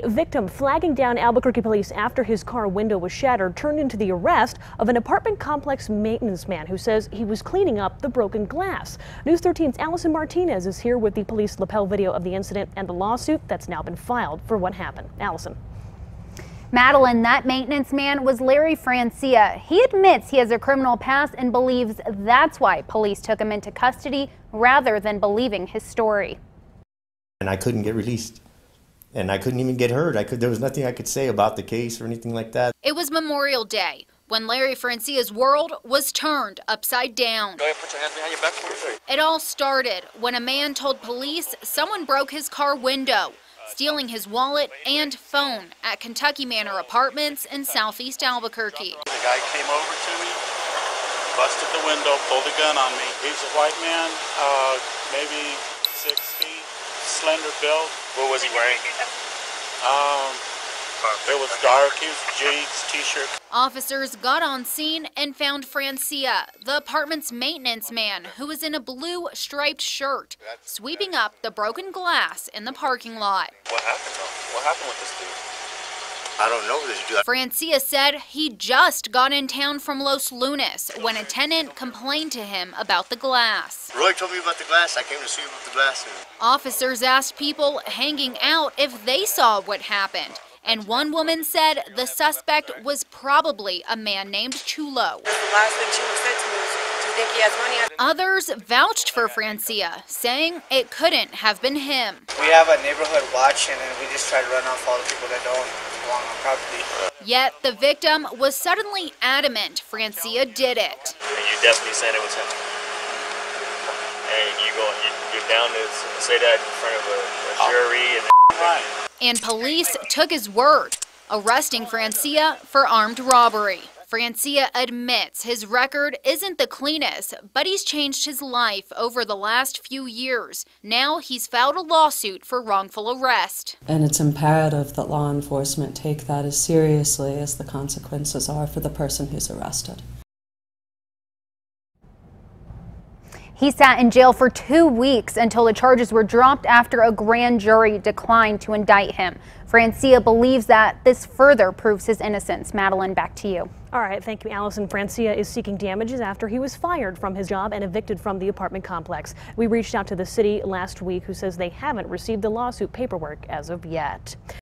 victim flagging down Albuquerque police after his car window was shattered turned into the arrest of an apartment complex maintenance man who says he was cleaning up the broken glass. News 13's Allison Martinez is here with the police lapel video of the incident and the lawsuit that's now been filed for what happened. Allison. Madeline, that maintenance man was Larry Francia. He admits he has a criminal past and believes that's why police took him into custody rather than believing his story. And I couldn't get released. And I couldn't even get heard. There was nothing I could say about the case or anything like that. It was Memorial Day when Larry Francia's world was turned upside down. Go ahead, put your hands behind your back for me. It all started when a man told police someone broke his car window, stealing his wallet and phone at Kentucky Manor Apartments in Southeast Albuquerque. The guy came over to me, busted the window, pulled a gun on me. He's a white man, maybe 6 feet, slender build. What was he wearing? It was dark. He was jeans, t-shirt. Officers got on scene and found Francia, the apartment's maintenance man, who was in a blue striped shirt, sweeping up the broken glass in the parking lot. What happened though? What happened with this dude? I don't know. Did you do that? Francia said he just got in town from Los Lunas when a tenant complained to him about the glass. Roy told me about the glass. I came to see about the glass. Officers asked people hanging out if they saw what happened. And one woman said the suspect was probably a man named Chulo. The last thing Chulo said to me was, "Do you think he has money?" Others vouched for Francia, saying it couldn't have been him. We have a neighborhood watch, and we just try to run off all the people that don't belong on property. Yet the victim was suddenly adamant Francia did it. And you definitely said it was him. And you're down to say that in front of a jury and Right. And police took his word, arresting Francia for armed robbery. Francia admits his record isn't the cleanest, but he's changed his life over the last few years. Now he's filed a lawsuit for wrongful arrest. And it's imperative that law enforcement take that as seriously as the consequences are for the person who's arrested. He sat in jail for 2 weeks until the charges were dropped after a grand jury declined to indict him. Francia believes that this further proves his innocence. Madeline, back to you. All right, thank you, Allison. Francia is seeking damages after he was fired from his job and evicted from the apartment complex. We reached out to the city last week, who says they haven't received the lawsuit paperwork as of yet.